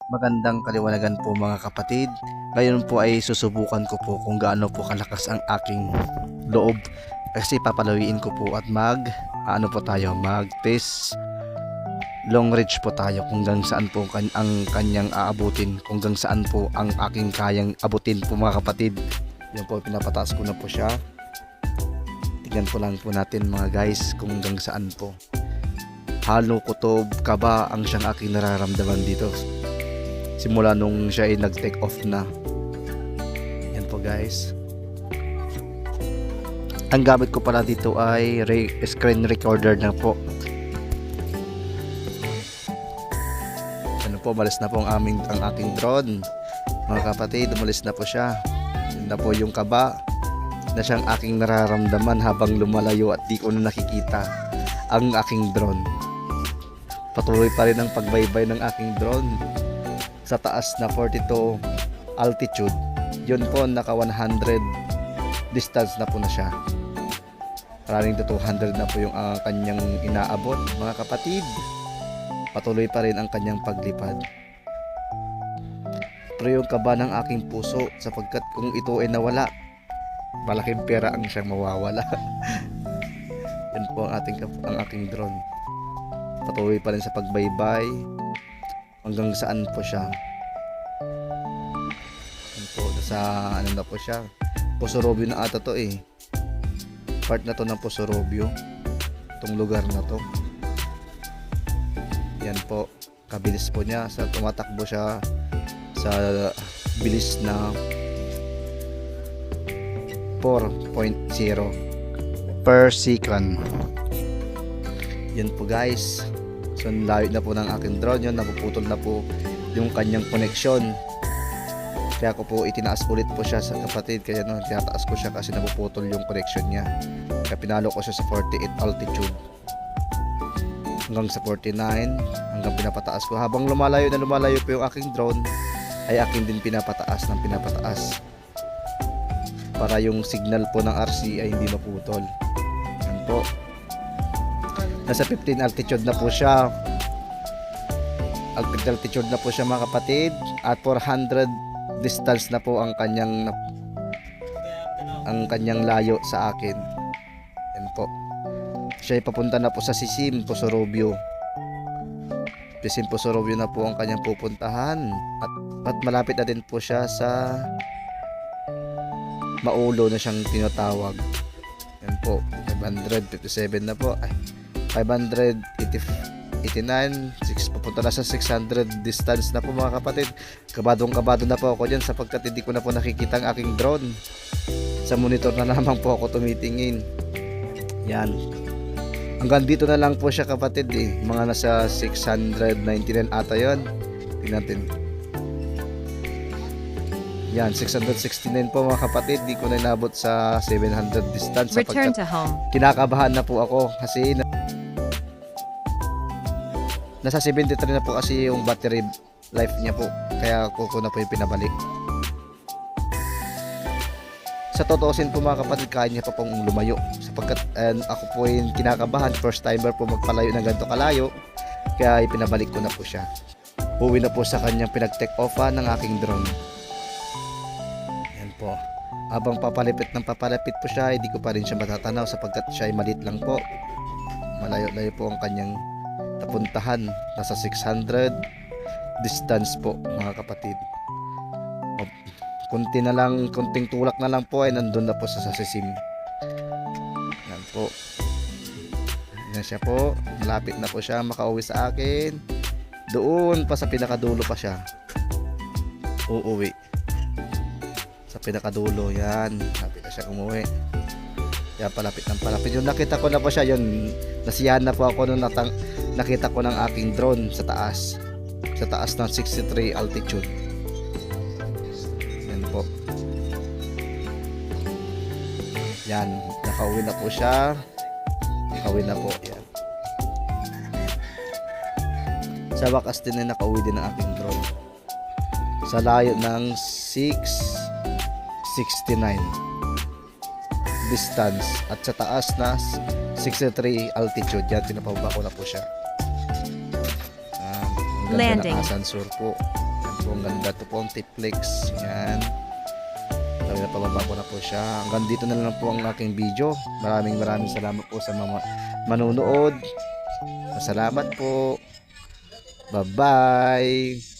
Magandang kaliwanagan po mga kapatid. Ngayon po ay susubukan ko po kung gaano po kalakas ang aking loob. Kasi papalawiin ko po at mag test long range po tayo kung hanggang saan po ang kanyang aabutin, kung hanggang saan po ang aking kayang abutin po mga kapatid. Yan po, pinapataas ko na po siya. Tignan po lang po natin mga guys kung hanggang saan po. Halo, kutob, kaba ang siyang aking nararamdaman dito simula nung siya ay nag-take off na. Yan po guys. Ang gamit ko pala dito ay screen recorder na po. Ano po, umalis na po ang aking drone. Mga kapatid, umalis na po siya. Yun na po yung kaba na siyang aking nararamdaman habang lumalayo at di ko na nakikita ang aking drone. Patuloy pa rin ang pagbaybay ng aking drone sa taas na 42 altitude. Yun po, naka 100 distance na po na siya. Running to 200 na po yung kanyang inaabot mga kapatid. Patuloy pa rin ang kanyang paglipad. Pero yung kaba ng aking puso sapagkat kung ito ay nawala, malaking pera ang siyang mawawala. Yan po ang aking drone. Patuloy pa rin sa pagbaybay hanggang saan po siya. Yan po, sa ano na po siya, Posorobio na ata to eh. Part na to ng Posorobio, itong lugar na to. Yan po, kabilis po niya, sa tumatakbo siya sa bilis na 4.0 per second. Yan po guys. So layo na po ng aking drone, yun, napuputol na po yung kanyang connection. Kaya ko po itinaas ulit po siya sa kapatid, kaya no, tinataas ko siya kasi napuputol yung connection niya. Kaya pinalo ko siya sa 48 altitude hanggang sa 49, hanggang pinapataas ko. Habang lumalayo na lumalayo po yung aking drone, ay akin din pinapataas ng pinapataas para yung signal po ng RC ay hindi maputol. Yan po. Nasa 15 altitude na po siya. Altitude na po siya mga kapatid. At 400 distance na po ang kanyang layo sa akin. Yan po. Siya ay papunta na po sa Sisim, Posorobio. Sisim, Posorobio na po ang kanyang pupuntahan. At malapit na din po siya sa Maulo na siyang tinatawag. Yan po. 557 na po. 589, papunta na sa 600 distance na po mga kapatid. Kabado na po ako dyan sapagkat hindi ko na po nakikita ang aking drone. Sa monitor na lamang po ako tumitingin. Yan. Hanggang dito na lang po siya kapatid eh. Mga nasa 699 ata yun. Tingnan natin. Yan, 669 po mga kapatid. Di ko na inabot sa 700 distance. Return to home. Kinakabahan na po ako kasi nasa 73 na po kasi yung battery life niya po. Kaya ko na po yung pinabalik. Sa totoosin po mga kapatid, kaya niya pa pong lumayo. Sapagkat ako po yung kinakabahan. First timer po magpalayo ng ganito kalayo. Kaya pinabalik ko na po siya. Uwi na po sa kanyang pinag-take off ng aking drone. Yan po. Habang papalapit po siya, hindi ko pa rin siya matatanaw sapagkat siya ay maliit lang po. Malayo-layo po ang kanyang napuntahan. Nasa 600 distance po mga kapatid. Kunting tulak na lang po ay nandun na po sa Sisim. Yan po. Yan siya po. Malapit na po siya makauwi sa akin. Doon pa sa pinakadulo pa siya uuwi. Sa pinakadulo, yan. Malapit na siya umuwi. Yan, palapit. Yung nakita ko na po siya, yun. Nasiyahan na po ako nung nakita ko ng aking drone sa taas. Sa taas ng 63 altitude. Yan po. Yan, nakauwi na po siya. Nakauwi na po. Yan. Sa wakas din ay nakauwi din ang aking drone. Sa layo ng 669 distance at sa taas na 63 altitude. Yan, pinapababa ko na po siya. Ang ganda Landing. ng asansor po. po, ang ganda. Ito po ang Tiplex. Yan. Talaga pababa ko na po siya. Hanggang dito na lang po ang aking video. Maraming salamat po sa mga manunood. Salamat po. Bye-bye.